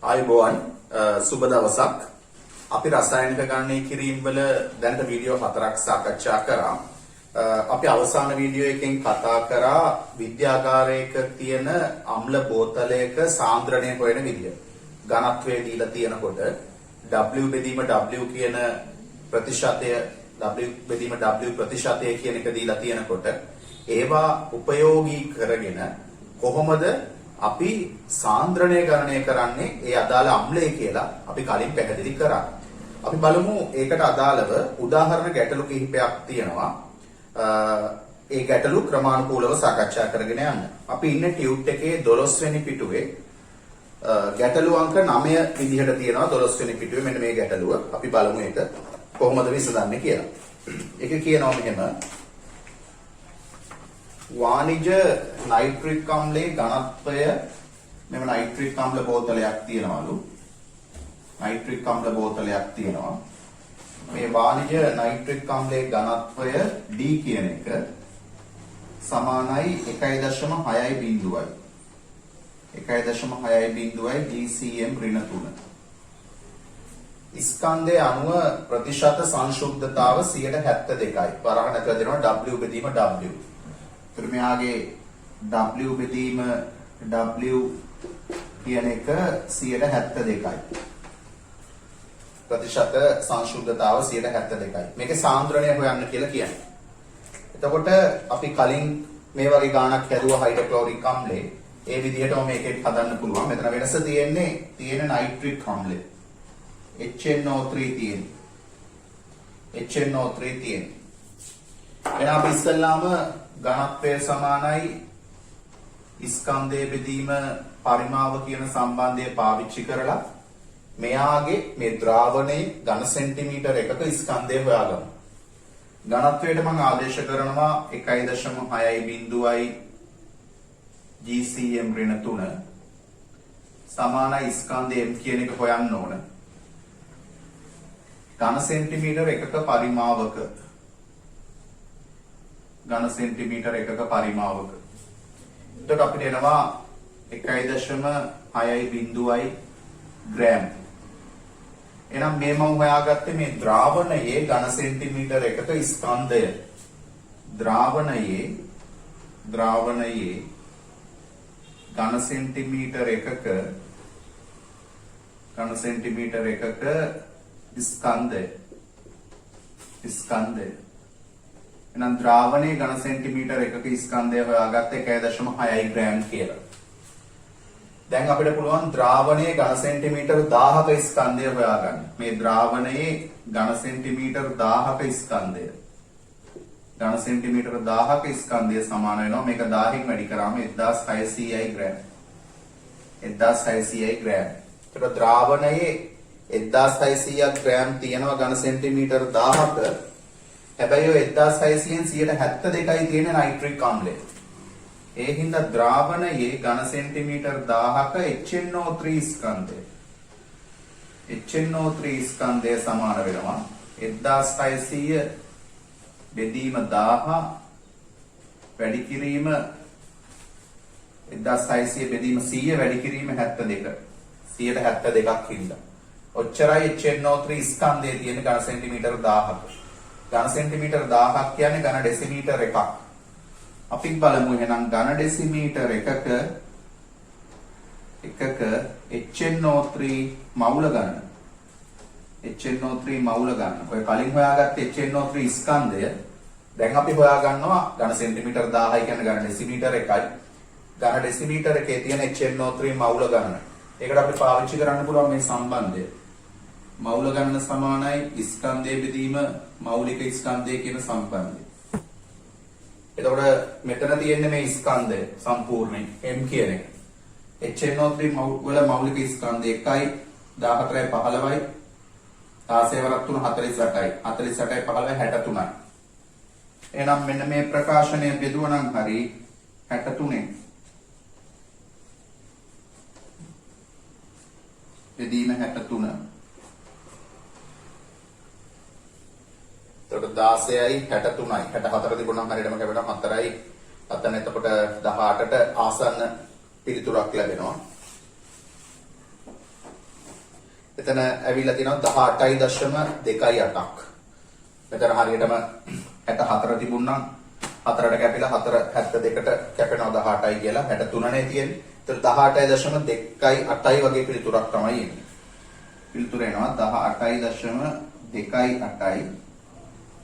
ආයුබෝවන් සුබ දවසක්. අපි රසායනික ගණනය කිරීම වල දැනට වීඩියෝ 4ක් සාකච්ඡා කරා. අපි අවසාන වීඩියෝ එකෙන් කතා කරා විද්‍යාගාරයක තියෙන අම්ල බෝතලයක සාන්ද්‍රණය හොයන විදිය. ඝනත්වය දීලා තියෙනකොට W බෙදීම W කියන ප්‍රතිශතය W බෙදීම W ප්‍රතිශතය කියන එක දීලා තියෙනකොට ඒවා උපයෝගී කරගෙන කොහොමද අපි සාන්ද්‍රණය ගණනය කරන්නේ ඒ අදාළ අම්ලය කියලා අපි කලින් පැහැදිලි කරා. අපි බලමු ඒකට අදාළව උදාහරණ ගැටලු කිහිපයක් තියෙනවා. ඒ ගැටලු ක්‍රමානුකූලව සාකච්ඡා කරගෙන යන්න. අපි ඉන්නේ ටියුට් එකේ 12 වෙනි පිටුවේ ගැටලු අංක 9 විදිහට තියෙනවා 12 වෙනි පිටුවේ මෙන්න මේ ගැටලුව. අපි බලමු ඒක කොහොමද විසඳන්නේ කියලා. ඒක කියනවා මෙහෙම වාණිජ නයිට්‍රික් අම්ලයේ ඝනත්වය මෙව නයිට්‍රික් අම්ල බෝතලයක් තියෙනවලු. නයිට්‍රික් අම්ල බෝතලයක් තියෙනවා. මේ වාණිජ නයිට්‍රික් අම්ලයේ ඝනත්වය D කියන එක සමානයි 1.6යි බිංදුවයි. 1.6යි බිංදුවයි GCM ඍණ 3. ස්කන්ධයේ අණුව ප්‍රතිශත සංශුද්ධතාව 72යි. වරහන් ඇතුළත දෙනවා W බෙදීම W. මෙයාගේ W බෙදීම W කියන එක 72යි. ප්‍රතිශත සංශුද්ධතාව 72යි. මේකේ සාන්ද්‍රණය හොයන්න කියලා කියන්නේ. එතකොට අපි කලින් මේ වගේ ගාණක් හැදුවා හයිඩ්‍රොක්ලෝරික් අම්ලේ. ඒ විදිහටම මේකෙත් හදන්න පුළුවන්. මෙතන වෙනස තියෙන්නේ නයිට්‍රික් අම්ලේ. HNO3 තියෙන්නේ. HNO3 තියෙන්නේ. එහෙනම් අපි ඉස්සෙල්ලාම ඝනත්වය සමානයි ස්කන්ධයේ බෙදීම පරිමාව කියන සම්බන්ධය පාවිච්චි කරලා මෙයාගේ මේ ද්‍රාවණයේ ඝන සෙන්ටිමීටර එකක ස්කන්ධය හොයාගමු. ඝනත්වයට මම ආදේශ කරනවා 1.6යි බිංදුවයි GCM ඍණ 3 සමානයි ස්කන්ධය M කියන එක හොයන්න ඕන. ඝන සෙන්ටිමීටර එකක පරිමාවක ඝන සෙන්ටිමීටර එකක පරිමාවක. එතකොට අපිට එනවා 1.6යි බිංදුවයි ග්‍රෑම්. එහෙනම් මේ මම හොයාගත්තේ මේ ද්‍රාවණයේ ඝන සෙන්ටිමීටර එකක ස්කන්ධය. ද්‍රාවණයේ ඝන සෙන්ටිමීටර එකක ස්කන්ධය. එහෙනම් ද්‍රාවණයේ ඝන සෙන්ටිමීටර එකක ස්කන්ධය හොයාගත්තේ 1.6යි ග්‍රෑම් කියලා. දැන් අපිට පුළුවන් ද්‍රාවණයේ ඝන සෙන්ටිමීටර 1000ක ස්කන්ධය හොයාගන්න. මේ ද්‍රාවණයේ ඝන සෙන්ටිමීටර 1000ක ස්කන්ධය. ඝන සෙන්ටිමීටර 1000ක ස්කන්ධය සමාන වෙනවා මේක 1000කින් වැඩි කරාම 1600යි ග්‍රෑම්. 1600යි ග්‍රෑම්. ඒතර ද්‍රාවණයේ 1600ක් ග්‍රෑම් තියෙනවා ඝන සෙන්ටිමීටර 1000ක. හැබැයි ඔය 1600න් 172යි තියෙන නයිට්‍රික් අම්ලය. ඒ හින්දා ද්‍රාවණයේ ඝන සෙන්ටිමීටර 1000ක HNO3 ස්කන්ධය. HNO3 ස්කන්ධය සමාන වෙනවා 1600 බෙදීම 1000 වැඩි කිරීම 1600 බෙදීම 100 වැඩි කිරීම 72. 172ක් හින්දා. ඔච්චරයි HNO3 ස්කන්ධයේ තියෙන ඝන සෙන්ටිමීටර 1000ක. ඝන සෙන්ටිමීටර 1000ක් කියන්නේ ඝන ඩෙසිමීටර එකක්. අපි බලමු එහෙනම් ඝන ඩෙසිමීටර එකක HNO3 මවුල ගන්න. HNO3 මවුල ගන්න. ඔය කලින් හොයාගත්ත HNO3 ස්කන්ධය දැන් අපි හොයා ගන්නවා ඝන සෙන්ටිමීටර 1000යි කියන්නේ ඝන ඩෙසිමීටර එකයි. ඝන ඩෙසිමීටර එකේ තියෙන HNO3 මවුල ගන්න. ඒකට අපි පාවිච්චි කරන්න පුළුවන් මේ සම්බන්ධය. මවුල ගන්න සමානයි ස්කන්ධයේ බෙදීම මෞලික ස්කන්ධය කියන සම්බන්ධය. එතකොට මෙතන තියෙන්නේ මේ ස්කන්ධය සම්පූර්ණයෙන් M කියන එක. HNO3 වල මෞලික ස්කන්ධය 1යි 14යි 15යි 16 වරක් 3 48යි 48යි 15යි 63යි. එහෙනම් මෙන්න මේ ප්‍රකාශනය බෙදුවනම් හරි 63න් බෙදීම 63. එතකොට 16යි 63යි 64 තිබුණාම හරියටම කැපෙනවා 4යි අතන එතකොට 18ට ආසන්න පිළිතුරක් ලැබෙනවා. මෙතන ඇවිල්ලා තියෙනවා 18.28ක්. මෙතන හරියටම 64 තිබුණා. 4ට කැපිලා 4.72ට කැපෙනවා 18යි කියලා 63 නේ තියෙන්නේ. ඒතර 18.28යි වගේ පිළිතුරක් තමයි එන්නේ. පිළිතුර එනවා 18.28යි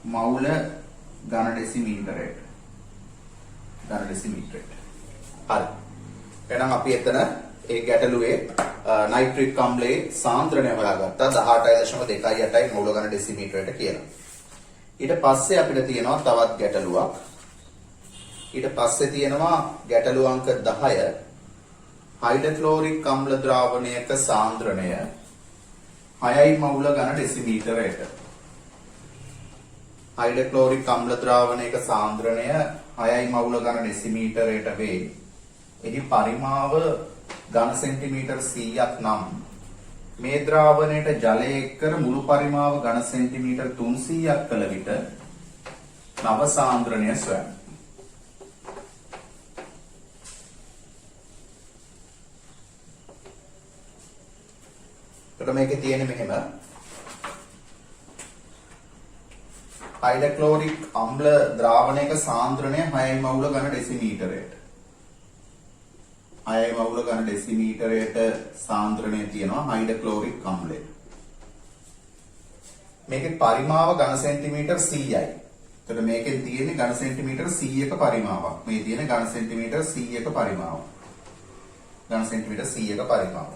මවුල ඝන ඩෙසිමීටරයට. ඝන ඩෙසිමීටරයට. හරි. එහෙනම් අපි එතන ඒ ගැටලුවේ නයිට්‍රික් අම්ලයේ සාන්ද්‍රණය හොයාගත්තා 18.28යි මූල ඝන ඩෙසිමීටරයට කියලා. ඊට පස්සේ අපිට තියෙනවා තවත් ගැටලුවක්. ඊට පස්සේ තියෙනවා ගැටලු අංක 10 හයිඩ්‍රොක්ලෝරික් අම්ල ද්‍රාවණයක සාන්ද්‍රණය 6යි මූල ඝන ඩෙසිමීටරයට. හයිඩ්‍රොක්ලෝරික් අම්ල ද්‍රාවණයක සාන්ද්‍රණය 6යි මූල ඝන ඩෙසිමීටරයට වේ. එහි පරිමාව ඝන සෙන්ටිමීටර් 100ක් නම් මේ ද්‍රාවණයට ජලය එක්කර මුළු පරිමාව ඝන සෙන්ටිමීටර් 300ක් කළ විට නව සාන්ද්‍රණය සොයන්න. එතකොට මේකේ තියෙන්නේ මෙහෙම හයිඩ්‍රොක්ලෝරික් අම්ල ද්‍රාවණයක සාන්ද්‍රණය 6යි මූල ඝන ඩෙසිමීටරයට. 6යි මූල ඝන ඩෙසිමීටරයට සාන්ද්‍රණය තියෙනවා හයිඩ්‍රොක්ලෝරික් අම්ලය. මේකේ පරිමාව ඝන සෙන්ටිමීටර් 100යි. එතකොට මේකෙන් තියෙන්නේ ඝන සෙන්ටිමීටර් 100ක පරිමාවක්. මේ තියෙන ඝන සෙන්ටිමීටර් 100ක පරිමාව. ඝන සෙන්ටිමීටර් 100ක පරිමාව.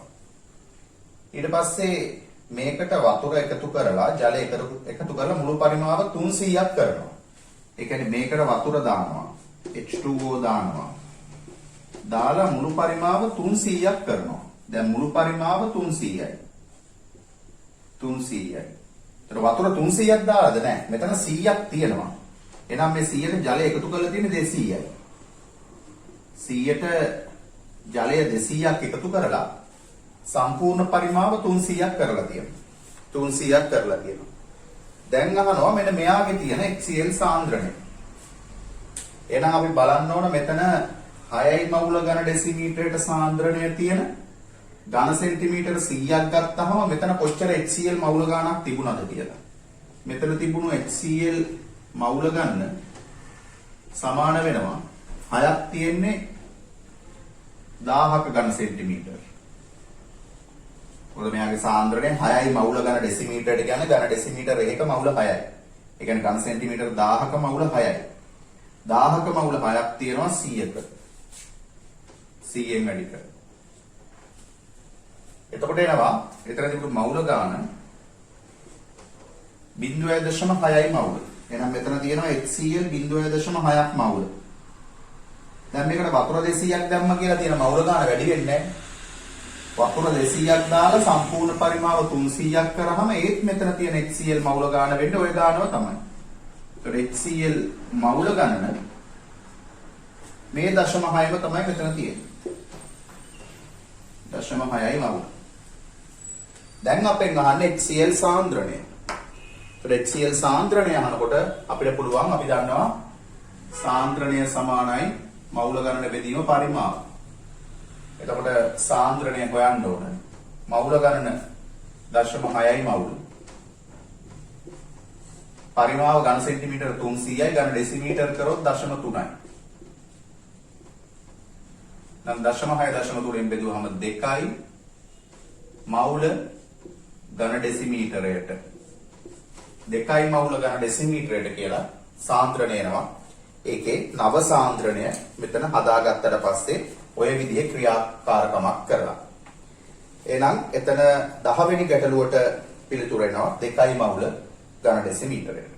ඊට පස්සේ මේකට වතුර එකතු කරලා ජලය එකතු කරලා මුළු පරිමාව 300ක් කරනවා. ඒ කියන්නේ මේකට වතුර දානවා. H2O දානවා. දාලා මුළු පරිමාව 300ක් කරනවා. දැන් මුළු පරිමාව 300යි. 300යි. ඒතර වතුර 300ක් දාලාද නැහැ. මෙතන 100ක් තියෙනවා. එහෙනම් මේ 100ට ජලය එකතු කරලා තියෙන්නේ 200යි. 100ට ජලය 200ක් එකතු කරලා සම්පූර්ණ පරිමාව 300ක් කරලා තියෙනවා. 300ක් කරලා තියෙනවා. දැන් අහනවා මෙන්න මෙයාගේ තියෙන HCl සාන්ද්‍රණය. එහෙනම් අපි බලන්න ඕන මෙතන 6යි මූල ඝන ඩෙසිමීටරයට සාන්ද්‍රණය තියෙන ඝන සෙන්ටිමීටර 100ක් ගත්තාම මෙතන කොච්චර HCl මූල ගාණක් තිබුණාද කියලා. මෙතන තිබුණු HCl මූල ගන්න සමාන වෙනවා 6ක් තියෙන්නේ 1000ක ඝන සෙන්ටිමීටර. මොකද මෙයාගේ සාන්ද්‍රණය 6යි මූල ඝන ඩෙසිමීටරයට කියන්නේ ඝන ඩෙසිමීටර එකක මූල 6යි. ඒ කියන්නේ ඝන සෙන්ටිමීටර 1000ක මූල 6යි. 1000ක මූල 6ක් තියෙනවා 100ක. 100ෙන් වැඩි කර. එතකොට එනවා එතන තිබුණු මූල ගාන 0.6යි මූල. එහෙනම් මෙතන තියෙනවා HCl 0.6ක් මූල. දැන් මේකට වතුර 200ක් දැම්ම කියලා තියෙන මූල ගාන වැඩි වෙන්නේ නැහැ. වතුර 200ක් දාලා සම්පූර්ණ පරිමාව 300ක් කරාම ඒත් මෙතන තියෙන HCl මූල ගාන වෙන්නේ ওই ගානව තමයි. ඒතකොට HCl මූල ගණන මේ 0.6ම තමයි මෙතන තියෙන්නේ. 0.6යි මූල. දැන් අපෙන් අහන්නේ HCl සාන්ද්‍රණය. ඒතකොට HCl සාන්ද්‍රණය අහනකොට අපිට පුළුවන් අපි දන්නවා සාන්ද්‍රණය සමානයි මූල ගණන බෙදීම පරිමාව. එතකොට සාන්ද්‍රණය හොයන්න ඕන. මූල ගණන 0.6යි මූල. පරිමාව ඝන සෙන්ටිමීටර 300යි ඝන ඩෙසිමීටර කරොත් 0.3යි. නම් 0.6 බෙදුවහම 2යි මූල ඝන ඩෙසිමීටරයට 2යි මූල ඝන ඩෙසිමීටරයට කියලා සාන්ද්‍රණය එනවා. ඒකේ නව සාන්ද්‍රණය මෙතන හදාගත්තට පස්සේ ඔය විදිහේ ක්‍රියාකාරකමක් කරලා. එහෙනම් එතන 10 වෙනි ගැටලුවට පිළිතුර එනවා 2යි මූල ඝන ඩෙසිමීටරයට.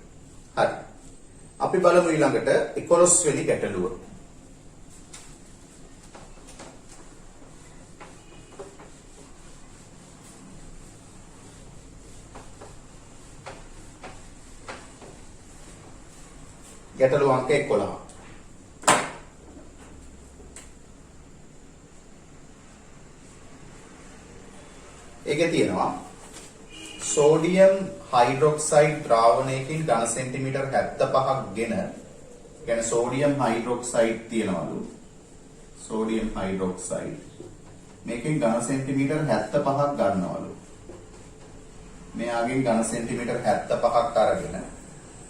හරි. අපි බලමු ඊළඟට 11 වෙනි ගැටලුව. ගැටලුව අංක 11. ඒකේ තියෙනවා සෝඩියම් හයිඩ්‍රොක්සයිඩ් ද්‍රාවණයකින් ඝන සෙන්ටිමීටර් 75ක් ගෙන කියන්නේ සෝඩියම් හයිඩ්‍රොක්සයිඩ් තියනවලු සෝඩියම් හයිඩ්‍රොක්සයිඩ් මේකෙන් ඝන සෙන්ටිමීටර් 75ක් ගන්නවලු මෙයාගෙන් ඝන සෙන්ටිමීටර් 75ක් අරගෙන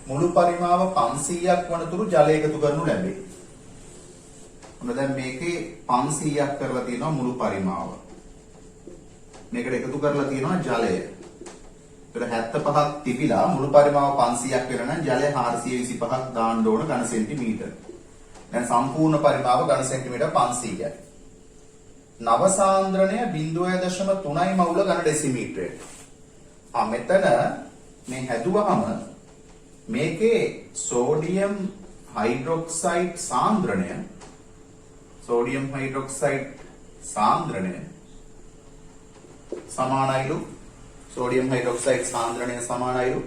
මුළු පරිමාව 500ක් වනතුරු ජලය එකතු කරනු ලැබේ. ඔන්න දැන් මේකේ 500ක් කරලා තියෙනවා මුළු පරිමාව. මේකට එකතු කරලා තියෙනවා ජලය. ඒතර 75ක් තිබිලා මුළු පරිමාව 500ක් වෙන නම් ජලය 425ක් දාන්න ඕන ඝන සෙන්ටිමීටර්. දැන් සම්පූර්ණ පරිමාව ඝන සෙන්ටිමීටර් 500යි. නව සාන්ද්‍රණය 0.3 මවුල ඝන ඩෙසිමීටරයට. මෙතන මේ හැදුවහම මේකේ සෝඩියම් හයිඩ්‍රොක්සයිඩ් සාන්ද්‍රණය සමානයිලු සෝඩියම් හයිඩ්‍රොක්සයිඩ් සාන්ද්‍රණය සමානයිලු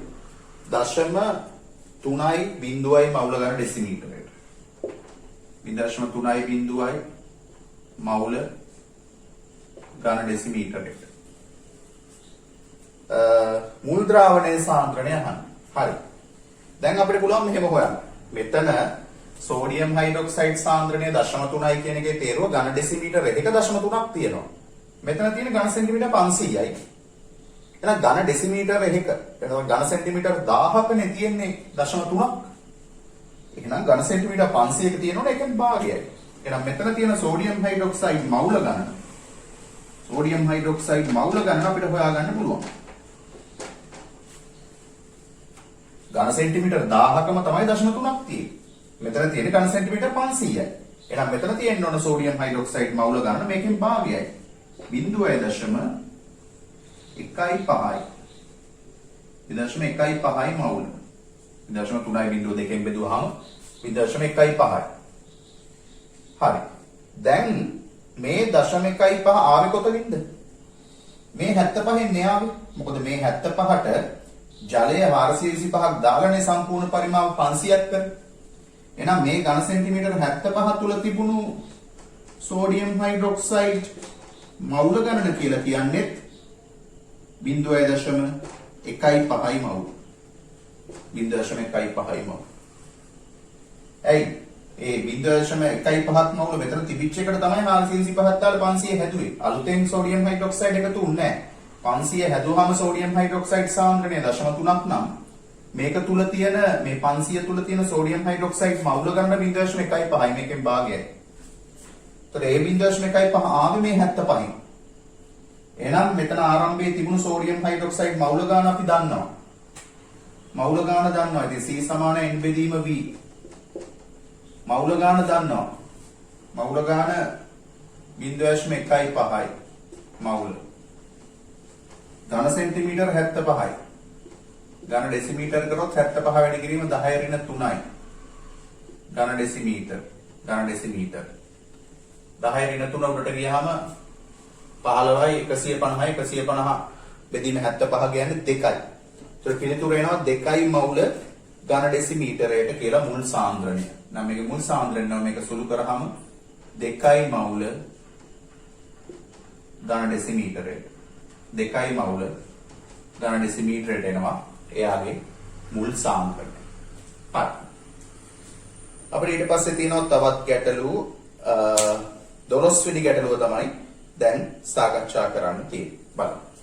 0.3 මවුල ඝන ඩෙසිමීටරයට. 0.3 මවුල ඝන ඩෙසිමීටරයට. මුල් ද්‍රාවණයේ සාන්ද්‍රණය අහන්න. හරි. දැන් අපිට පුළුවන් මෙහෙම හොයන්න. මෙතන සෝඩියම් හයිඩ්‍රොක්සයිඩ් සාන්ද්‍රණය 0.3 කියන එකේ තේරුව ඝන ඩෙසිමීටර 1.3ක් තියෙනවා. මෙතන තියෙන ඝන සෙන්ටිමීටර් 500යි. එහෙනම් ඝන ඩෙසිමීටර 1 එතකොට ඝන සෙන්ටිමීටර් 1000කනේ තියෙන්නේ 0.3ක්. එහෙනම් ඝන සෙන්ටිමීටර් 500ක තියෙනවනේ එකෙන් භාගයයි. එහෙනම් මෙතන තියෙන සෝඩියම් හයිඩ්‍රොක්සයිඩ් මවුල ගණන අපිට හොයාගන්න පුළුවන්. ඝන සෙන්ටිමීටර් 1000කම තමයි 0.3ක් තියෙන්නේ. මෙතන තියෙන ඝන සෙන්ටිමීටර් 500යි. එහෙනම් මෙතන තියෙන්න ඕන සෝඩියම් හයිඩ්‍රොක්සයිඩ් මවුල ගණන මේකෙන් භාගයයි. 0.15යි. 0.15යි මවුල. 0.3යි 0.2න් බෙදුවාම 0.15යි. හරි. දැන් මේ 0.15 ආවේ කොතනින්ද? මේ 75න් නේ ආවේ. මොකද මේ 75ට ජලය 425ක් දාලානේ සම්පූර්ණ පරිමාව 500ක් කර. එහෙනම් මේ ඝන සෙන්ටිමීටර් 75 තුල තිබුණු සෝඩියම් හයිඩ්‍රොක්සයිඩ් මවුල ගණන කියලා කියන්නේ 0.15 මවුල. 0.15 මවුල. ඇයි? ඒ 0.15ක් මවුල මෙතන තිබිච්ච එකට තමයි 425ක් දාලා 500 හැදුවේ. අලුතෙන් සෝඩියම් හයිඩ්‍රොක්සයිඩ් එකතු වුණේ නැහැ. 500 හැදුවාම සෝඩියම් හයිඩ්‍රොක්සයිඩ් සාන්ද්‍රණය 0.3ක් නම් මේක තුල තියෙන මේ 500 තුල තියෙන සෝඩියම් හයිඩ්‍රොක්සයිඩ් මවුල ගන්න 0.15යි මේකෙන් භාගයයි. ඒතර ඒ 0.15 ආවේ මේ 75න්. එහෙනම් මෙතන ආරම්භයේ තිබුණු සෝඩියම් හයිඩ්‍රොක්සයිඩ් මවුල ගාන අපි දන්නවා. මවුල ගාන දන්නවා. ඉතින් C සමාන n බෙදීම V. මවුල ගාන දන්නවා. මවුල ගාන 0.15යි මවුල. ඝන සෙන්ටිමීටර් 75යි. ඝන ඩෙසිමීටර් කරොත් 75 වැඩි කිරීම 10 ඍණ 3යි. ඝන ඩෙසිමීටර් 10 ඍණ 3 උඩට ගියාම 15යි 150යි 150 බෙදීම 75 කියන්නේ 2යි. ඒතර පිළිතුර එනවා 2යි මවුල ඝන ඩෙසිමීටරයට කියලා මුල් සාන්ද්‍රණය. නම් මේක මුල් සාන්ද්‍රණය නම් මේක සුළු කරාම 2යි මවුල ඝන ඩෙසිමීටරයට. 2යි මවුල ඝන ඩෙසිමීටරයට එනවා එයාගේ මුල් සාන්ද්‍රණය. හරි. අපිට ඊට පස්සේ තියෙනවා තවත් ගැටලු 12 වෙනි ගැටලුව තමයි දැන් සාකච්ඡා කරන්න තියෙන්නේ. බලමු.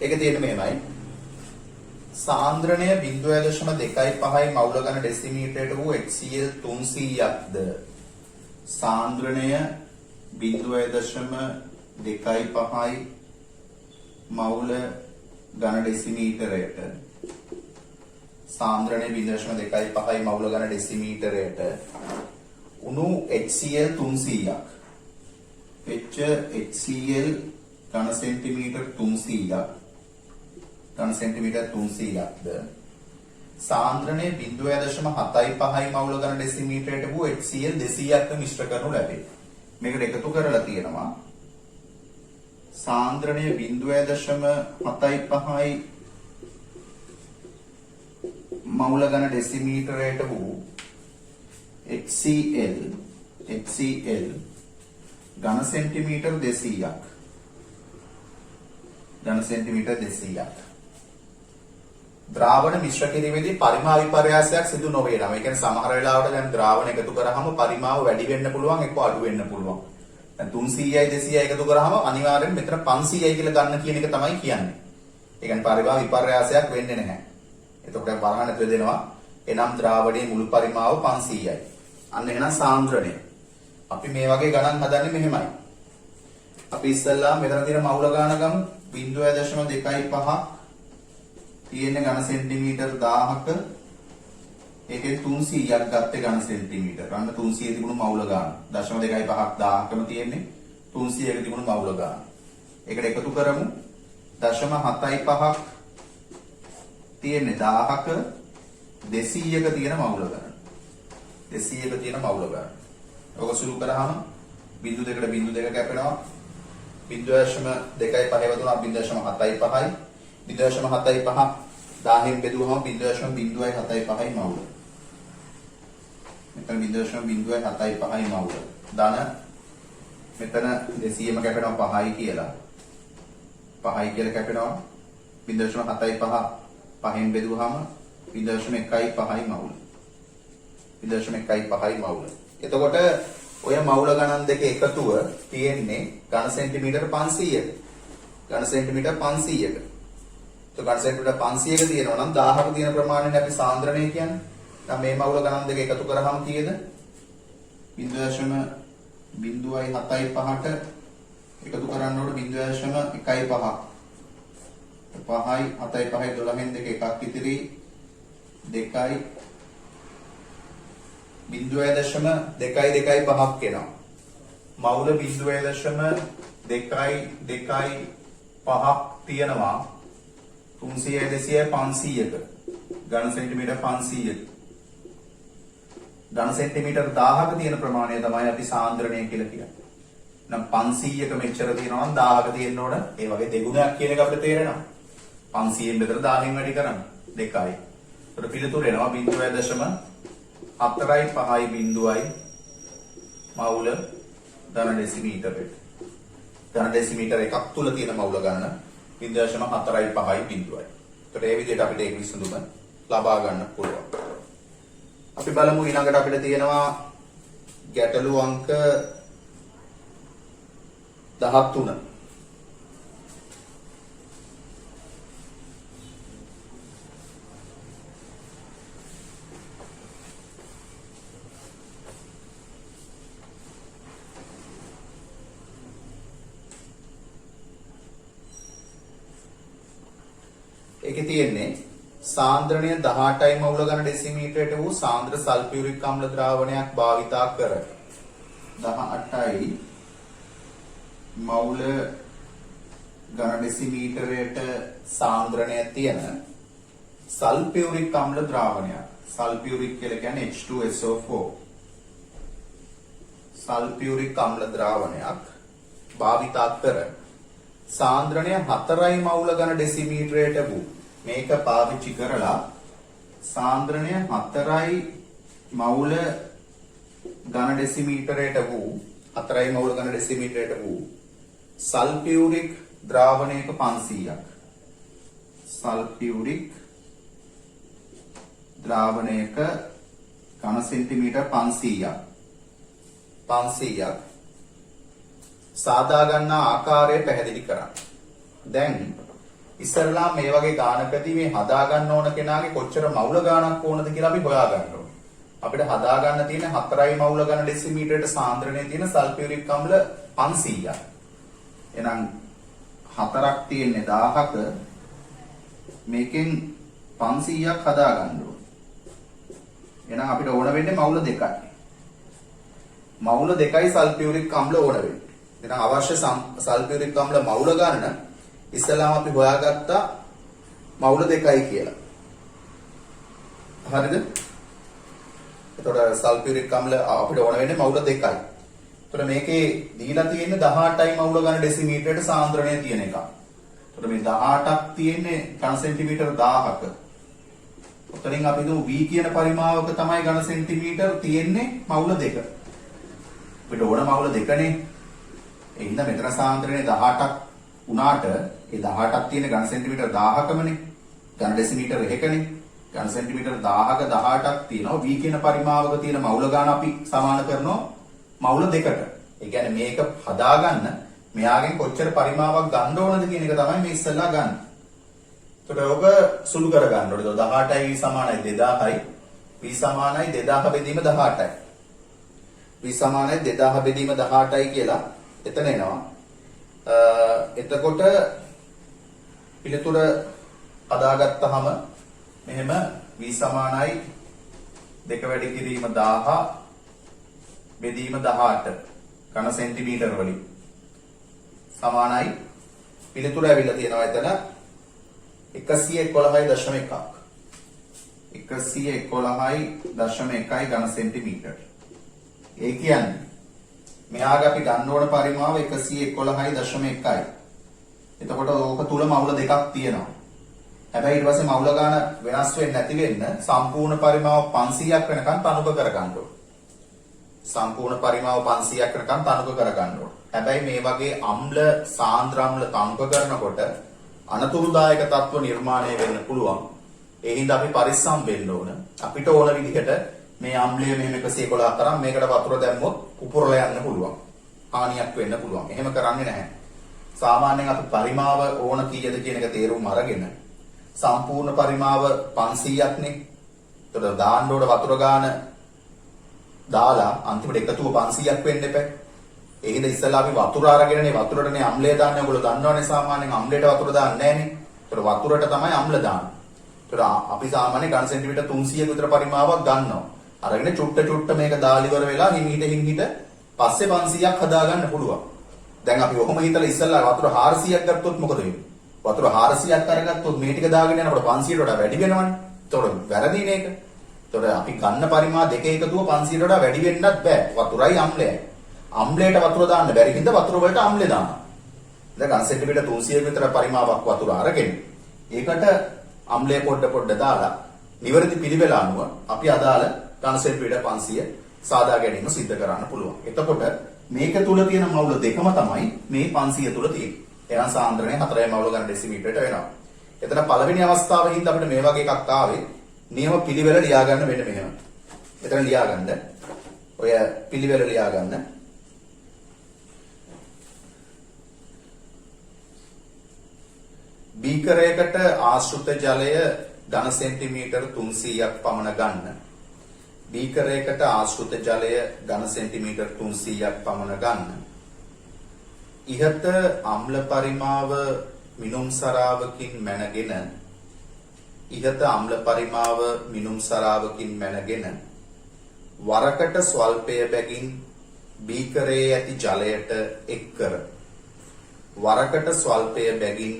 ඒක තියෙන්නේ මෙහෙමයි. සාන්ද්‍රණය 0.25යි මවුල ඝන ඩෙසිමීටරයට වූ HCl 300ක්ද සාන්ද්‍රණය 0.25යි මවුල ඝන ඩෙසිමීටරයට සාන්ද්‍රණය 0.25යි මවුල ඝන ඩෙසිමීටරයට උණු HCl 300ක් HCl ඝන සෙන්ටිමීටර් 300ක් ඝන සෙන්ටිමීටර් 300ක්ද සාන්ද්‍රණය 0.75යි මවුල ඝන ඩෙසිමීටරයට වූ HCl 200ක්ද මිශ්‍ර කරනු ලැබේ. මේකට එකතු කරලා තියෙනවා සාන්ද්‍රණය 0.75යි මවුල ඝන ඩෙසිමීටරයට වූ HCl HCl ඝන සෙන්ටිමීටර් 200ක්. ඝන සෙන්ටිමීටර් 200ක්. ද්‍රාවණ මිශ්‍ර කිරීමේදී පරිමාව විපර්යාසයක් සිදු නොවේනවා. ඒ කියන්නේ සමහර වෙලාවට දැන් ද්‍රාවණ එකතු කරාම පරිමාව වැඩි වෙන්න පුළුවන්, එක්ක අඩු වෙන්න පුළුවන්. දැන් 300යි 200යි එකතු කරාම අනිවාර්යෙන් මෙතන 500යි කියලා ගන්න කියන එක තමයි කියන්නේ. ඒ කියන්නේ පරිමාව විපර්යාසයක් වෙන්නේ නැහැ. එතකොට වරහන් ඇතුලේ දෙනවා එනම් ද්‍රාවණයේ මුළු පරිමාව 500යි. අන්න එහෙනම් සාන්ද්‍රණය. අපි මේ වගේ ගණන් හදන්නේ මෙහෙමයි. අපි ඉස්සෙල්ලා මෙතන තියෙන මවුල ගාන ගමු 0.25 තියෙන්නේ ඝන සෙන්ටිමීටර් 1000ක. ඒකේ 300ක් ගත්තේ ඝන සෙන්ටිමීටර්. අන්න 300 තිබුණු මවුල ගාන. 0.25ක් 1000කම තියෙන්නේ 300ක තිබුණු මවුල ගාන. ඒකට එකතු කරමු 0.75ක් තියෙන්නේ 1000ක 200ක තියෙන මවුල ගාන. 200ක තියෙන මවුල ගාන. ඔක සුළු කරාම බිංදු දෙකට බිංදු දෙක කැපෙනවා. 0.25 වතුනා 0.75යි. 0.75 10න් බෙදුවහම 0.075යි මවුල. මෙතන 0.075යි මවුල. ධන මෙතන 200ම කැපෙනවා 5යි කියලා. 5යි කියලා කැපෙනවා 0.75 5න් බෙදුවහම 0.15යි මවුල. 0.15යි මවුල. එතකොට ඔය මවුල ගණන් දෙක එකතුව තියෙන්නේ ඝන සෙන්ටිමීටර් 500ක. ඝන සෙන්ටිමීටර් 500ක. તો ඝන සෙන්ටිමීටර් 500ක තියෙනවා නම් 1000ක තියෙන ප්‍රමාණයනේ අපි සාන්ද්‍රණය කියන්නේ. දැන් මේ මවුල ගණන් දෙක එකතු කරාම කීයද? 0.075ට එකතු කරනකොට 0.15. 5යි 7යි 5යි 12න් දෙක එකක් ඉතිරි 2යි 0.225ක් එනවා. මවුල 0.225ක් තියෙනවා 300 200 500ක. ඝන සෙන්ටිමීටර් 500ක. ඝන සෙන්ටිමීටර් 1000ක තියෙන ප්‍රමාණය තමයි අපි සාන්ද්‍රණය කියලා කියන්නේ. නම් 500ක මෙච්චර තියෙනවා නම් 1000ක තියෙන්න ඕන. ඒ වගේ දෙගුණයක් කියන එක අපිට තේරෙනවා. 500න් මෙතන 1000න් වැඩි කරන්නේ 2යි. ඒකට පිළිතුර එනවා 0.4යි 5යි බිංදුවයි මවුල ධන ඩෙසිමීටරයට. ධන ඩෙසිමීටර එකක් තුල තියෙන මවුල ගන්න 0.4යි 5යි බිංදුවයි. ඒකට ඒ විදිහට අපිට ඒක විසඳුම ලබා ගන්න පුළුවන්. අපි බලමු ඊළඟට අපිට තියෙනවා ගැටලු අංක 13. ඒකේ තියෙන්නේ සාන්ද්‍රණය 18යි මවුල ඝන ඩෙසිමීටරයට වූ සාන්ද්‍ර සල්ෆියුරික් අම්ල ද්‍රාවණයක් භාවිතා කර 18යි මවුල ඝන ඩෙසිමීටරයට සාන්ද්‍රණය තියෙන සල්ෆියුරික් අම්ල ද්‍රාවණයක්. සල්ෆියුරික් කියලා කියන්නේ H2SO4. සල්ෆියුරික් අම්ල ද්‍රාවණයක් භාවිතා කර සාන්ද්‍රණය 4යි මවුල ඝන ඩෙසිමීටරයට වූ මේක පාවිච්චි කරලා සාන්ද්‍රණය 4යි මවුල ඝන ඩෙසිමීටරයට වූ 4යි මවුල ඝන ඩෙසිමීටරයට වූ සල්ෆියුරික් ද්‍රාවණයක 500ක්. සල්ෆියුරික් ද්‍රාවණයක ඝන සෙන්ටිමීටර් 500ක්. 500ක් සාදා ගන්නා ආකාරය පැහැදිලි කරන්න. දැන් ඉස්සරලා මේ වගේ ගානකදී මේ හදා ගන්න ඕන කෙනාගේ කොච්චර මවුල ගානක් ඕනද කියලා අපි හොයා ගන්න ඕනේ. අපිට හදා ගන්න තියෙන 4යි මවුල ඝන ඩෙසිමීටරයට සාන්ද්‍රණය තියෙන සල්ෆියුරික් අම්ල 500ක්. එහෙනම් 4ක් තියෙන්නේ 1000ක. මේකෙන් 500ක් හදා ගන්න ඕනේ. එහෙනම් අපිට ඕන වෙන්නේ මවුල 2යි. මවුල 2යි සල්ෆියුරික් අම්ල ඕන වෙන්නේ. එහෙනම් අවශ්‍ය සල්ෆියුරික් අම්ල මවුල ගන්න ඉස්සලාම අපි හොයාගත්තා මවුල 2යි කියලා. හරිද? එතකොට සල්ෆියුරික් අම්ල අපිට ඕන වෙන්නේ මවුල 2යි. එතකොට මේකේ දීලා තියෙන්නේ 18යි මවුල ඝන ඩෙසිමීටරයට සාන්ද්‍රණය තියෙන එක. එතකොට මේ 18ක් තියෙන්නේ ඝන සෙන්ටිමීටර 1000ක. උතරින් අපි දු V කියන පරිමාවක තමයි ඝන සෙන්ටිමීටර තියෙන්නේ මවුල 2. අපිට ඕන මවුල දෙකනේ. ඒ හින්දා මෙතන සාන්ද්‍රණය 18ක් උනාට ඒ 18ක් තියෙන ඝන සෙන්ටිමීටර් 1000කමනේ. ඝන ඩෙසිමීටර් එකකනේ. ඝන සෙන්ටිමීටර් 1000ක 18ක් තියෙනවා. v කියන පරිමාවක තියෙන මවුල ගාන අපි සමාන කරනවා මවුල දෙකට. ඒ කියන්නේ මේක හදාගන්න මෙයාගෙන් කොච්චර පරිමාවක් ගන්න ඕනද කියන එක තමයි මේ ඉස්සෙල්ලා ගන්න. එතකොට ඔබ සුළු කර ගන්න ඕනේ. 18යි v සමානයි 2000යි. v සමානයි 2000 බෙදීම 18යි. v සමානයි 2000 බෙදීම 18යි කියලා එතන එනවා. එතකොට පිළිතුර හදාගත්තාම මෙහෙම v සමානයි 2 වැඩි කිරීම 1000 බෙදීම 18 ඝන සෙන්ටිමීටර වලින් සමානයි පිළිතුර ඇවිල්ලා තියෙනවා එතන 111.1ක් 111.1 ඝන සෙන්ටිමීටර. ඒ කියන්නේ මෙයාගේ අපි ගන්න ඕන පරිමාව 111.1යි. එතකොට ඕක තුල මවුල දෙකක් තියෙනවා. හැබැයි ඊට පස්සේ මවුල ගාන වෙනස් වෙන්නේ නැති වෙන්න සම්පූර්ණ පරිමාව 500ක් වෙනකන් තනුක කර ගන්න ඕන. සම්පූර්ණ පරිමාව 500ක් වෙනකන් තනුක කර ගන්න ඕන. හැබැයි මේ වගේ අම්ල සාන්ද්‍ර අම්ල තනුක කරනකොට අනතුරුදායක තත්ත්ව නිර්මාණය වෙන්න පුළුවන්. ඒ හින්දා අපි පරිස්සම් වෙන්න ඕන. අපිට ඕන විදිහට මේ අම්ලය මෙහෙම 111 තරම් මේකට වතුර දැම්මොත් උපුරලා යන්න පුළුවන්. හානියක් වෙන්න පුළුවන්. එහෙම කරන්නේ නැහැ. සාමාන්‍යයෙන් අපි පරිමාව ඕන කීයද කියන එක තේරුම් අරගෙන සම්පූර්ණ පරිමාව 500ක්නේ. එතකොට දාන්න ඕන වතුර ගාන දාලා අන්තිමට එකතුව 500ක් වෙන්න එපා. ඒ හින්දා ඉස්සෙල්ලා අපි වතුර අරගෙනනේ වතුරටනේ අම්ලය දාන්නේ. ඔයගොල්ලෝ දන්නවනේ සාමාන්‍යයෙන් අම්ලයට වතුර දාන්නේ නැහනේ. එතකොට වතුරට තමයි අම්ල දාන්නේ. එතකොට අපි සාමාන්‍යයෙන් ඝන සෙන්ටිමීටර් 300ක විතර පරිමාවක් ගන්නවා. අරගෙන චුට්ට මේක දාලා ඉවර වෙලා හිමිට පස්සේ 500ක් හදාගන්න පුළුවන්. දැන් අපි ඔහොම හිතලා ඉස්සෙල්ලා වතුර 400ක් ගත්තොත් මොකද වෙන්නේ? වතුර 400ක් අරගත්තොත් මේ ටික දාගෙන යනකොට 500ට වඩා වැඩි වෙනවනේ. එතකොට වැරදිනේ ඒක. එතකොට අපි ගන්න පරිමා දෙක එකතුව 500ට වඩා වැඩි වෙන්නත් බෑ. වතුරයි අම්ලයයි. අම්ලයට වතුර දාන්න බැරි හින්දා වතුර වලට අම්ලය දානවා. දැන් ඝන සෙන්ටිමීටර් 300ක විතර පරිමාවක් වතුර අරගෙන ඒකට අම්ලය පොඩ දාලා නිවැරදි පිළිවෙල අනුව අපි අදාළ ඝන සෙන්ටිමීටර් 500 සාදා ගැනීම සිද්ධ කරන්න පුළුවන්. එතකොට මේක තුල තියෙන මවුල දෙකම තමයි මේ 500 තුල තියෙන්නේ. එහෙනම් සාන්ද්‍රණය 4යි මවුල ගන්න ඩෙසිමීටරයට වෙනවා. එතන පළවෙනි අවස්ථාවේ හින්දා අපිට මේ වගේ එකක් ආවේ නියම පිළිවෙල ලියා ගන්න මෙන්න මෙහෙම. එතන ලියා ගන්න. ඔය පිළිවෙල ලියා ගන්න. බීකරයකට ආශ්‍රිත ජලය ඝන සෙන්ටිමීටර් 300ක් පමණ ගන්න. බීකරයකට ආශ්‍රිත ජලය ඝන සෙන්ටිමීටර් 300ක් පමණ ගන්න. ඉහත අම්ල පරිමාව මිනුම් සරාවකින් මැනගෙන වරකට ස්වල්පය බැගින් බීකරයේ ඇති ජලයට එක් කර. වරකට ස්වල්පය බැගින්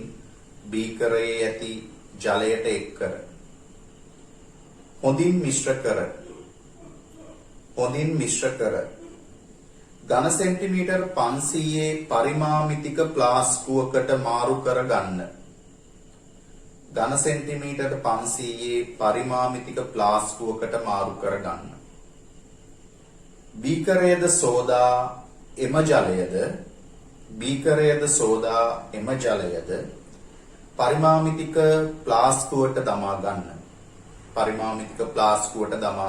බීකරයේ ඇති ජලයට එක් කර. හොඳින් මිශ්‍ර කර. ඝන සෙන්ටිමීටර් 500 පරිමාමිතික ප්ලාස්කුවකට මාරු කර ගන්න. ඝන සෙන්ටිමීටර් 500 පරිමාමිතික ප්ලාස්කුවකට මාරු කර ගන්න. බීකරයේද සෝදා එම ජලයද පරිමාමිතික ප්ලාස්කුවට දමා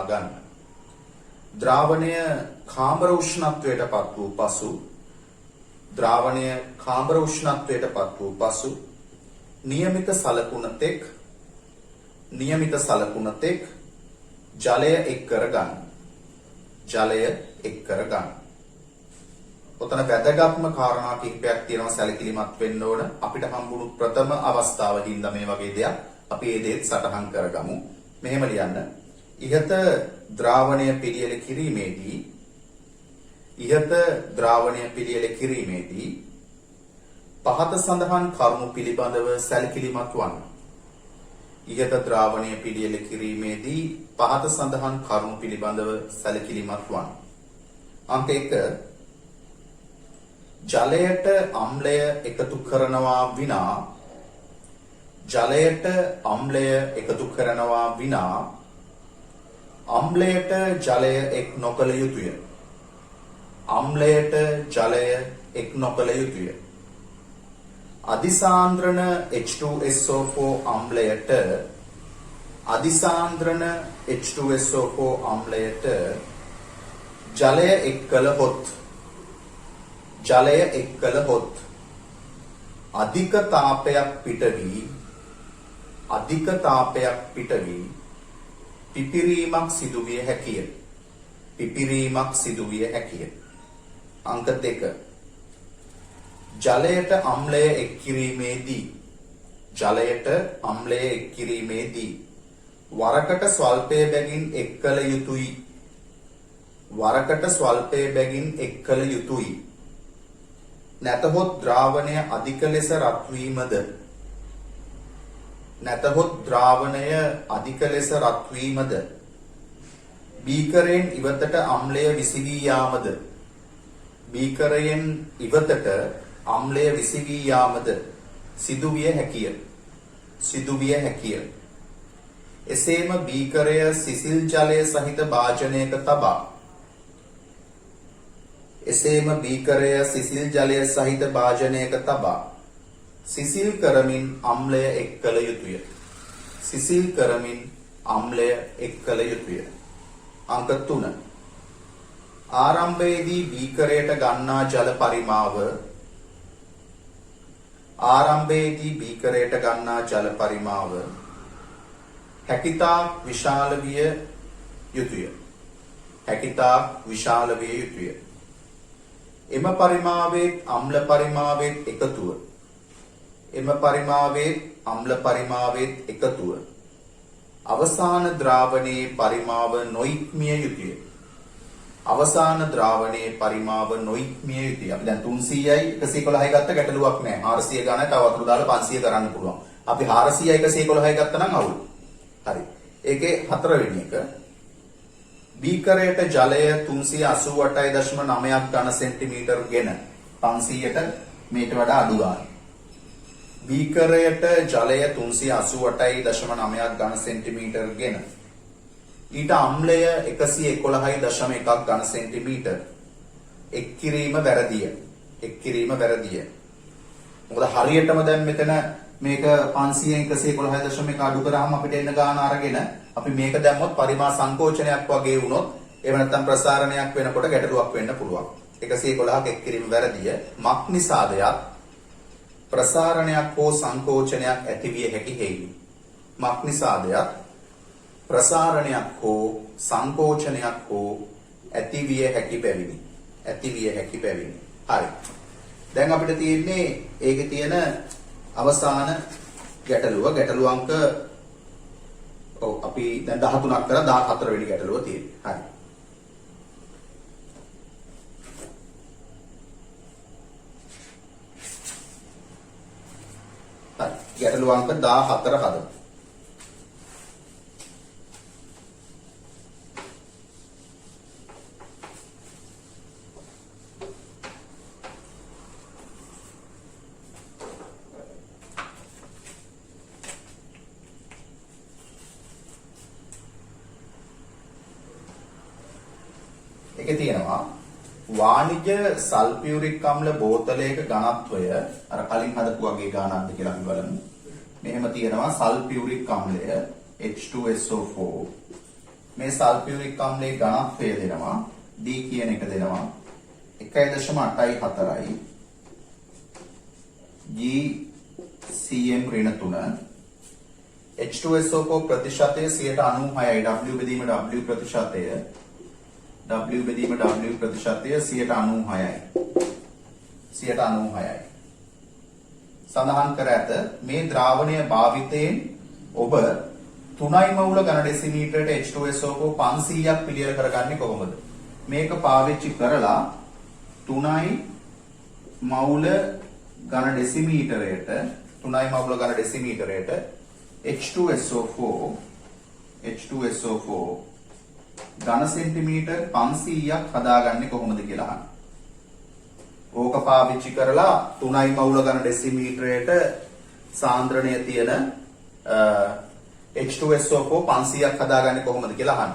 ගන්න. ද්‍රාවණය කාම්බර උෂ්ණත්වයට පත් වූ පසු નિયમિત සලකුණ තෙක් ජලය එක් කර ගන්න. ඔතන වැදගත්ම කාරණා කිහිපයක් තියෙනවා සැලකිලිමත් වෙන්න ඕන. අපිට හම්බුණු ප්‍රථම අවස්ථාවකින් මේ වගේ දෙයක් අපි ඒ දේත් සටහන් කරගමු. මෙහෙම ලියන්න. ඉහත ද්‍රාවණය පිළියෙල කිරීමේදී පහත සඳහන් කරුණු පිළිබඳව සැලකිලිමත් වන්න. අංක 1 ජලයට අම්ලය එකතු කරනවා විනා අම්ලයට ජලය එක් නොකළ යුතුය. අම්ලයට ජලය එක් නොකළ යුතුය. අධිසාන්ද්‍රණ H2SO4 අම්ලයට අධිසාන්ද්‍රණ H2SO4 අම්ලයට ජලය එක් කළහොත් අධික තාපයක් පිටවී පිපිරීමක් සිදුවිය හැකිය. අංක 2 ජලයට අම්ලය එක් කිරීමේදී වරකට ස්වල්පය බැගින් එක් කළ යුතුයි. නැතහොත් ද්‍රාවණය අධික ලෙස රත් වීමද බීකරයෙන් ඉවතට අම්ලය විසිවී යාමද සිදුවිය හැකිය. එසේම බීකරය සිසිල් ජලය සහිත භාජනයක තබා සිසිල් කරමින් අම්ලය එක් කළ යුතුය. අංක 3 ආරම්භයේදී බීකරයට ගන්නා ජල පරිමාව හැකිතාක් විශාල විය යුතුය. එම පරිමාවෙත් අම්ල පරිමාවෙත් එකතුව අවසාන ද්‍රාවණයේ පරිමාව නොඉක්මිය යුතුය. අපි දැන් 300යි 111යි ගත්ත ගැටලුවක් නැහැ. 400 ගණන් තව වතුර දාලා 500 කරන්න පුළුවන්. අපි 400යි 111යි ගත්තා නම් අවුල්. හරි. ඒකේ 4 වෙනි එක බීකරයට ජලය 388.9ක් ඝන සෙන්ටිමීටර් ගෙන 500ට මේට වඩා අඩු ගන්න. බීකරයට ජලය 388.9ක් ඝන සෙන්ටිමීටර් ගෙන ඊට අම්ලය 111.1ක් ඝන සෙන්ටිමීටර් එක් කිරීම වැරදිය. මොකද හරියටම දැන් මෙතන මේක 500න් 111.1 අඩු කරාම අපිට එන්න ගාන අරගෙන අපි මේක දැම්මොත් පරිමා සංකෝචනයක් වගේ වුණොත් එහෙම නැත්නම් ප්‍රසාරණයක් වෙනකොට ගැටලුවක් වෙන්න පුළුවන්. 111ක් එක් කිරීම වැරදිය. මක් නිසාද යත් ප්‍රසාරණයක් හෝ සංකෝචනයක් ඇතිවිය හැකි හේයි. මක් නිසාද යත් ප්‍රසාරණයක් හෝ සංකෝචනයක් හෝ ඇතිවිය හැකි බැවිනි. හරි. දැන් අපිට තියෙන්නේ ඒකේ තියෙන අවසාන ගැටලුව අංක අපි දැන් 13ක් කරා 14 වෙනි ගැටලුව තියෙන්නේ. හරි. ගැටලුව අංක 14 හදමු. ඒකේ තියෙනවා වාණිජ සල්ෆියුරික් අම්ල බෝතලයක ඝනත්වය අර කලින් හදපු වගේ ගානක්ද කියලා අපි බලමු. මෙහෙම තියෙනවා සල්ෆියුරික් අම්ලය H2SO4. මේ සල්ෆියුරික් අම්ලයේ ඝනත්වය දෙනවා D කියන එක දෙනවා 1.84යි GCm ඍණ 3 H2SO4 ප්‍රතිශතය 96යි W බෙදීම W ප්‍රතිශතය W බෙදීම W ප්‍රතිශතය 96යි. සඳහන් කර ඇත මේ ද්‍රාවණය භාවිතයෙන් ඔබ 3 මවුල ඝන ඩෙසිමීටරයට H2SO4 500ක් පිළියෙල කරගන්නේ කොහොමද? මේක පාවිච්චි කරලා 3 මවුල ඝන ඩෙසිමීටරයට H2SO4 ඝන සෙන්ටිමීටර් 500ක් හදාගන්නේ කොහොමද කියලා අහන්න. ඕක පාවිච්චි කරලා 3 මවුල ඝන ඩෙසිමීටරයට සාන්ද්‍රණය තියෙන H2SO4 500ක් හදාගන්නේ කොහොමද කියලා අහන්න.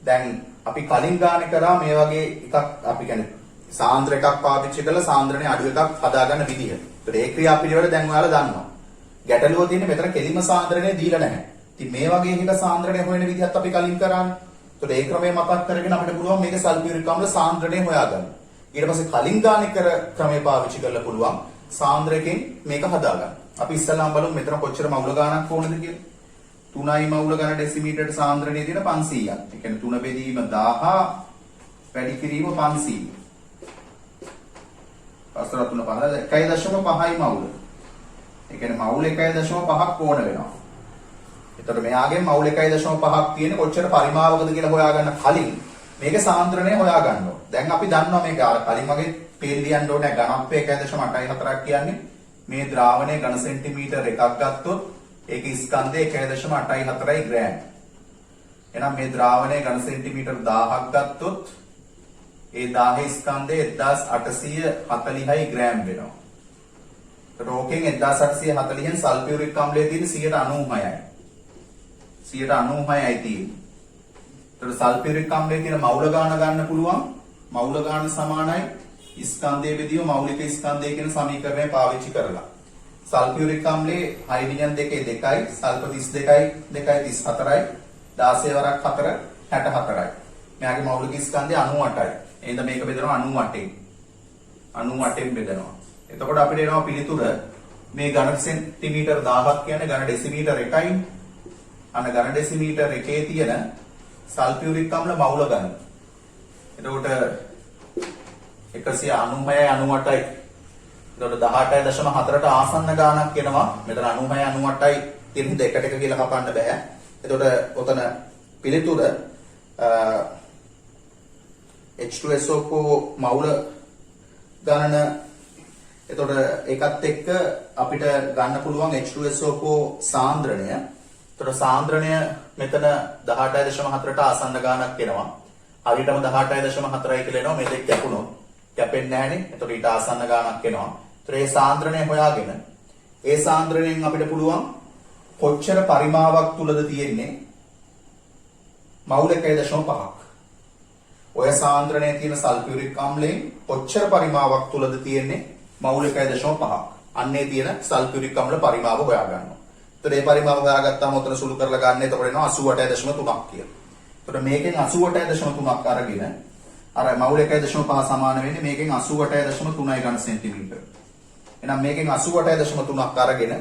දැන් අපි කලින් ගානේ කරා මේ වගේ එකක් අපි කියන්නේ සාන්ද්‍ර එකක් පාවිච්චි කරලා සාන්ද්‍රණයේ අඩු එකක් හදාගන්න විදිහ. ඒතර ඒ ක්‍රියාපිළිවෙල දැන් ඔයාලා දන්නවා. ගැටලුව තියෙන්නේ මෙතන කෙලිම සාන්ද්‍රණය දීලා නැහැ. ඉතින් මේ වගේ හිත සාන්ද්‍රණය හොයන විදිහත් අපි කලින් කරානේ. ඒතර ඒ ක්‍රමය මතක් කරගෙන අපිට පුළුවන් මේක සල්ෆියුරික් අම්ල සාන්ද්‍රණය හොයාගන්න. ඊට පස්සේ කලින් ගානේ කර ක්‍රමය පාවිච්චි කරලා පුළුවන් සාන්ද්‍රකෙන් මේක හදාගන්න. අපි ඉස්සල්ලාම බලමු මෙතන කොච්චර මවුල ගාණක් ඕනද කියලා. 3යි මවුල ගාන ඩෙසිමීටරට සාන්ද්‍රණයේ තියෙන 500ක්. ඒ කියන්නේ 3 බෙදීම 1000 වැඩි කිරීම 500. පස්තර 3 5 1.5යි මවුල. ඒ කියන්නේ මවුල 1.5ක් ඕන වෙනවා. එතකොට මෙයාගෙන් මවුල 1.5ක් තියෙන කොච්චර පරිමාවකද කියලා හොයාගන්න කලින් මේක සාන්ද්‍රණය හොයාගන්න ඕන. දැන් අපි දන්නවා මේක කලින් වගේ පේල් ලියන්න ඕනේ ඝනත්වය 1.84ක් කියන්නේ මේ ද්‍රාවණයේ ඝන සෙන්ටිමීටර එකක් ගත්තොත් ඒක ස්කන්ධය 1.84 ග්‍රෑම්. එහෙනම් මේ ද්‍රාවණයේ ඝන සෙන්ටිමීටර 1000ක් ගත්තොත් ඒ 1000 ස්කන්ධය 1840යි ග්‍රෑම් වෙනවා. ඒකට ඕකෙන් 1840න් සල්ෆියුරික් අම්ලයේ තියෙන 96යි. 96යි තියෙන්නේ. ඒකට සල්ෆියුරික් අම්ලයේ තියෙන මවුල ගාන ගන්න පුළුවන්. මවුල ගාන සමානයි ස්කන්ධයේ බෙදීම මෞලික ස්කන්ධය කියන සමීකරණය පාවිච්චි කරලා. සල්ෆියුරික් අම්ලයේ හයිඩ්‍රජන් දෙකේ 2යි, සල්ෆර් 32යි, 2යි 34යි, 16 වරක් 4 64යි. මෙයාගේ මෞලික ස්කන්ධය 98යි. එහෙනම් මේක බෙදනවා 98න්. 98න් බෙදනවා. එතකොට අපිට එනවා පිළිතුර මේ ඝන සෙන්ටිමීටර 1000ක් කියන්නේ ඝන ඩෙසිමීටර 1යි. අන්න ඝන ඩෙසිමීටර 1 තියෙන සල්ෆියුරික් අම්ල මවුල ගන්න. එතකොට 196යි 98යි. එතකොට 18.4ට ආසන්න ගාණක් එනවා. මෙතන 96යි 98යි තියෙන දෙකට එක කියලා කපන්න බෑ. එතකොට ඔතන පිළිතුර H2SO4 මවුල ගණන එතකොට ඒකත් එක්ක අපිට ගන්න පුළුවන් H2SO4 සාන්ද්‍රණය. එතකොට සාන්ද්‍රණය මෙතන 18.4ට ආසන්න ගාණක් එනවා. හරියටම 18.4යි කියලා එනවා. මේ දෙක කැපුණොත් කැපෙන්නේ නැහනේ. එතකොට ඊට ආසන්න ගාණක් එනවා. ඒතර ඒ සාන්ද්‍රණය හොයාගෙන ඒ සාන්ද්‍රණයෙන් අපිට පුළුවන් කොච්චර පරිමාවක් තුලද තියෙන්නේ මවුල 1.5ක්. ඔය සාන්ද්‍රණයේ තියෙන සල්ෆියුරික් අම්ලයෙන් කොච්චර පරිමාවක් තුලද තියෙන්නේ මවුල 1.5ක්. අන්නේ තියෙන සල්ෆියුරික් අම්ල පරිමාව හොයාගන්නවා. ඒතර මේ පරිමාව හොයාගත්තාම උතන සුළු කරලා ගන්න. එතකොට එනවා 88.3ක් කියලා. එතකොට මේකෙන් 88.3ක් අරගෙන අර මවුල 1.5 සමාන වෙන්නේ මේකෙන් 88.3යි ඝන සෙන්ටිමීටර. එහෙනම් මේකෙන් 88.3ක් අරගෙන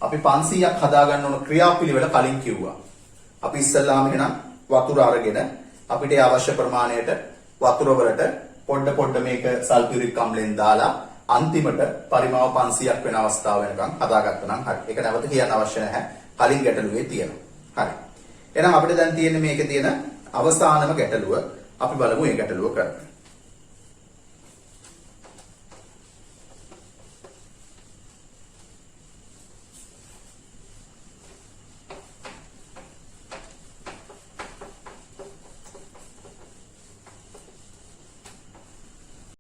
අපි 500ක් හදාගන්න ඕන ක්‍රියාපිළිවෙල කලින් කිව්වා. අපි ඉස්සල්ලාම එහෙනම් වතුර අරගෙන අපිට අවශ්‍ය ප්‍රමාණයට වතුර වලට පොඩ මේක සල්ෆියුරික් අම්ලයෙන් දාලා අන්තිමට පරිමාව 500ක් වෙන අවස්ථාව වෙනකන් හදාගත්තා නම් හරි. ඒක නැවත කියන්න අවශ්‍ය නැහැ. කලින් ගැටලුවේ තියෙනවා. හරි. එහෙනම් අපිට දැන් තියෙන්නේ මේකේ තියෙන අවසානම ගැටලුව. අපි බලමු මේ ගැටලුව කරන්න.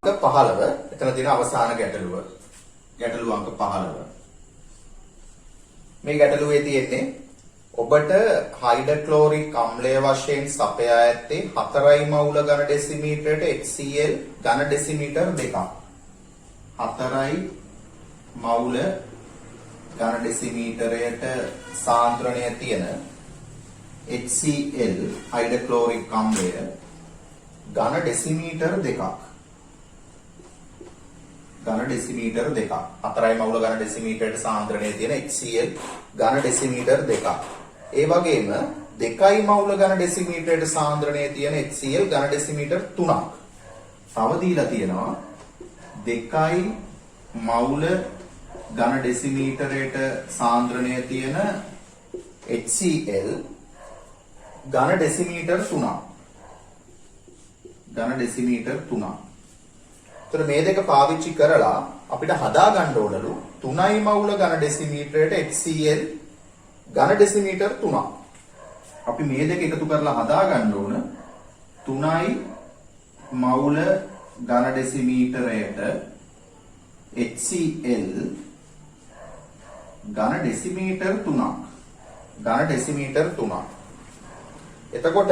අංක 15 එතන තියෙන අවසාන ගැටලුව. ගැටලුව අංක 15. මේ ගැටලුවේ තියෙන්නේ ඔබට හයිඩ්‍රොක්ලෝරික් අම්ලය වශයෙන් සපයා ඇත්තේ 4යි මවුල ඝන ඩෙසිමීටරයට HCl ඝන ඩෙසිමීටර 2ක්. 4යි මවුල ඝන ඩෙසිමීටරයට සාන්ද්‍රණය තියෙන HCl හයිඩ්‍රොක්ලෝරික් අම්ලය ඝන ඩෙසිමීටර 2ක්. ඝන ඩෙසිමීටර 2ක්. 4යි මවුල ඝන ඩෙසිමීටරයට සාන්ද්‍රණය තියෙන HCl ඝන ඩෙසිමීටර 2ක්. ඒ වගේම 2යි මවුල ඝන ඩෙසිමීටරයට සාන්ද්‍රණය තියෙන HCl ඝන ඩෙසිමීටර 3ක්. තව දීලා තියෙනවා 2යි මවුල ඝන ඩෙසිමීටරයට සාන්ද්‍රණය තියෙන HCl ඝන ඩෙසිමීටර 3ක්. ඝන ඩෙසිමීටර 3ක්. එතකොට මේ දෙක පාවිච්චි කරලා අපිට හදා ගන්න ඕනලු 3යි මවුල ඝන ඩෙසිමීටරයට HCl ඝන ඩෙසිමීටර 3ක්. අපි මේ දෙක එකතු කරලා හදා ගන්න ඕන 3යි මවුල ඝන ඩෙසිමීටරයට HCl ඝන ඩෙසිමීටර 3ක්. ඝන ඩෙසිමීටර 3ක්. එතකොට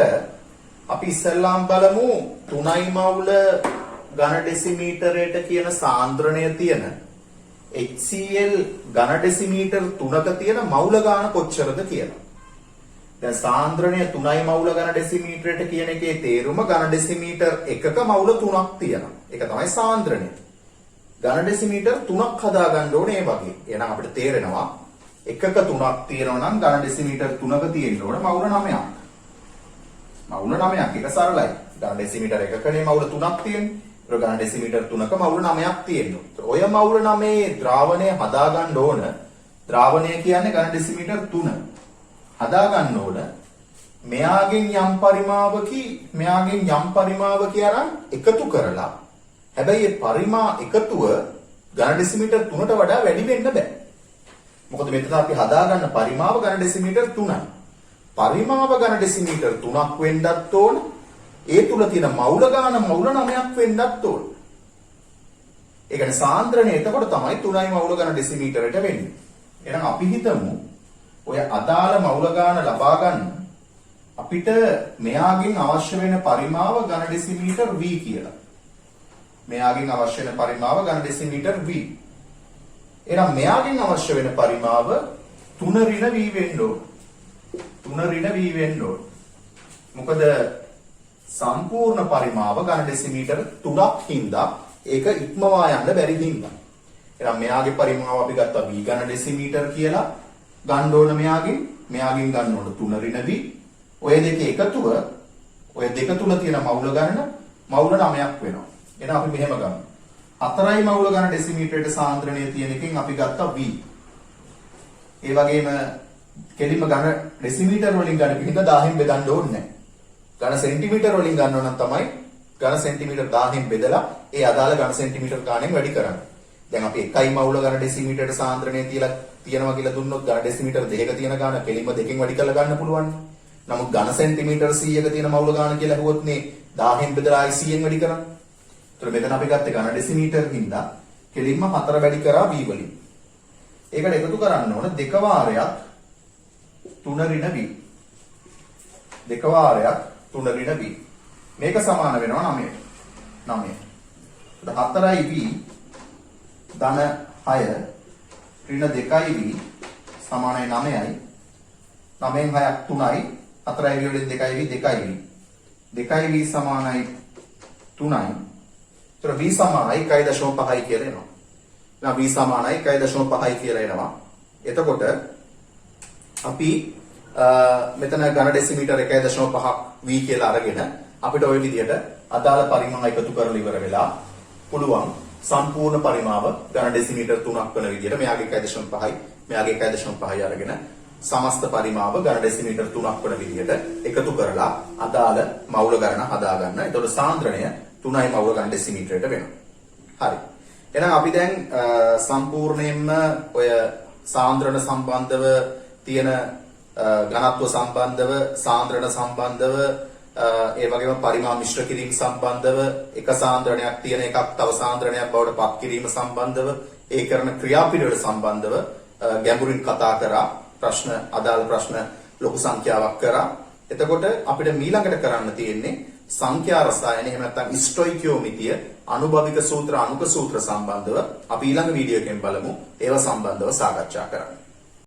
අපි ඉස්සෙල්ලාම බලමු 3යි මවුල ඝන ඩෙසිමීටරයට කියන සාන්ද්‍රණය තියෙන HCl ඝන ඩෙසිමීටර් 3ක තියෙන මවුල ගාන කොච්චරද කියලා. දැන් සාන්ද්‍රණය 3යි මවුල ඝන ඩෙසිමීටරයට කියන එකේ තේරුම ඝන ඩෙසිමීටර් 1ක මවුල 3ක් තියෙනවා. ඒක තමයි සාන්ද්‍රණය. ඝන ඩෙසිමීටර් 3ක් හදා ගන්න ඕනේ මේ වගේ. එහෙනම් අපිට තේරෙනවා එකක 3ක් තියෙනවා නම් ඝන ඩෙසිමීටර් 3ක තියෙන්න ඕන මවුල 9ක්. මවුල 9ක් එක සරලයි. ඝන ඩෙසිමීටර් එකකනේ මවුල 3ක් තියෙන්නේ. ඒක ඝන ඩෙසිමීටර් 3ක මවුල 9ක් තියෙනවා. ඔය මවුල 9 ද්‍රාවණය හදා ගන්න ඕන. ද්‍රාවණය කියන්නේ ඝන ඩෙසිමීටර් 3. හදා ගන්න ඕන. මෙයාගෙන් යම් පරිමාවකී අරන් එකතු කරලා හැබැයි මේ පරිමා එකතුව ඝන ඩෙසිමීටර් 3ට වඩා වැඩි වෙන්න බෑ. මොකද මෙතන අපි හදාගන්න පරිමාව ඝන ඩෙසිමීටර් 3යි. පරිමාව ඝන ඩෙසිමීටර් 3ක් වෙන්නත් ඕන. ඒ තුල තියෙන මවුල ගාන මවුල 9ක් වෙන්නත් ඕන. ඒ කියන්නේ සාන්ද්‍රණය එතකොට තමයි 3යි මවුල ඝන ඩෙසිමීටරයට වෙන්නේ. එහෙනම් අපි හිතමු ඔය අදාළ මවුල ගාන ලබා ගන්න අපිට මෙයාගෙන් අවශ්‍ය වෙන පරිමාව ඝන ඩෙසිමීටර් v කියලා. මෙයාගෙන් අවශ්‍ය වෙන පරිමාව ඝන ඩෙසිමීටර් v. එහෙනම් මෙයාගෙන් අවශ්‍ය වෙන පරිමාව 3 ඍණ v වෙන්න ඕන. 3 ඍණ v වෙන්න ඕන. මොකද සම්පූර්ණ පරිමාව ඝන ඩෙසිමීටර් 3ක් හින්දා ඒක ඉක්මවා යන්න බැරි හින්දා. එහෙනම් මෙයාගේ පරිමාව අපි ගත්තා v ඝන ඩෙසිමීටර් කියලා ගන්න ඕන මෙයාගෙන් ගන්න ඕන 3 ඍණ v. ඔය දෙකේ එකතුව ඔය දෙක තුල තියෙන මවුල ගණන මවුල 9ක් වෙනවා. එහෙනම් අපි මෙහෙම ගමු. 4යි මවුල ඝන ඩෙසිමීටරයට සාන්ද්‍රණය තියෙන එකෙන් අපි ගත්තා v. ඒ වගේම කෙලින්ම ඝන ඩෙසිමීටර වලින් ගන්න පිටින්ද 1000න් බෙදන්න ඕනේ නැහැ. ඝන සෙන්ටිමීටර වලින් ගන්නව නම් තමයි ඝන සෙන්ටිමීටර 1000න් බෙදලා ඒ අදාළ ඝන සෙන්ටිමීටර ගාණෙන් වැඩි කරන්නේ. දැන් අපි 1යි මවුල ඝන ඩෙසිමීටරයට සාන්ද්‍රණය තියනවා කියලා දුන්නොත් ඝන ඩෙසිමීටර 2ක තියෙන ගාණ කෙලින්ම දෙකෙන් වැඩි කරලා ගන්න පුළුවන්. නමුත් ඝන සෙන්ටිමීටර 100ක තියෙන මවුල ගාණ කියලා හුවොත් නේ 1000න් බෙදලා ආයි 100න් වැඩි කරන්නේ. ඒතර මෙතන අපි ගත්තේ ඝන ඩෙසිමීටර හින්දා කෙලින්ම 4 වැඩි කරා v වලින්. ඒකට එකතු කරන්න ඕන දෙක වාරයක් 3 ඍණ v. දෙක වාරයක් 3 ඍණ v. මේක සමාන වෙනවා 9ට. 9. 4යි v ධන 6 ඍණ 2යි v සමානයි 9යි. 9න් 6ක් 3යි. 4යි v වලින් 2යි v 2යි v. 2යි v සමානයි 3යි. ඒතර v සමානයි 1.5යි කියලා එනවා. එහෙනම් v සමානයි 1.5යි කියලා එනවා. එතකොට අපි මෙතන ඝන ඩෙසිමීටර 1.5ක් v කියලා අරගෙන අපිට ওই විදිහට අදාළ පරිමාණ එකතු කරලා ඉවර වෙලා පුළුවන් සම්පූර්ණ පරිමාව ඝන ඩෙසිමීටර 3ක් වෙන විදිහට මෙයාගේ 1.5යි මෙයාගේ 1.5යි අරගෙන සමස්ත පරිමාව ඝන ඩෙසිමීටර 3ක් වෙන විදිහට එකතු කරලා අදාළ මවුල ගණන හදා ගන්න. එතකොට සාන්ද්‍රණය 3යි මවුල ඝන ඩෙසිමීටරයට වෙනවා. හරි. එහෙනම් අපි දැන් සම්පූර්ණයෙන්ම ඔය සාන්ද්‍රණ සම්බන්ධව තියෙන ඝනත්ව සම්බන්ධව සාන්ද්‍රණ සම්බන්ධව ඒ වගේම පරිමාණ මිශ්‍ර කිරීම සම්බන්ධව එක සාන්ද්‍රණයක් තියෙන එකක් තව සාන්ද්‍රණයක් බවට පත් කිරීම සම්බන්ධව ඒ කරන ක්‍රියාපිළිවෙල සම්බන්ධව ගැඹුරින් කතා කරා. අදාළ ප්‍රශ්න ලොකු සංඛ්‍යාවක් කරා. එතකොට අපිට ඊළඟට කරන්න තියෙන්නේ සංඛ්‍යා රසායන එහෙම නැත්නම් ස්ටොයිකියෝමිතිය අනුභවික සූත්‍ර අනුක සූත්‍ර සම්බන්ධව අපි ඊළඟ වීඩියෝ එකෙන් බලමු. ඒවා සම්බන්ධව සාකච්ඡා කරන්න.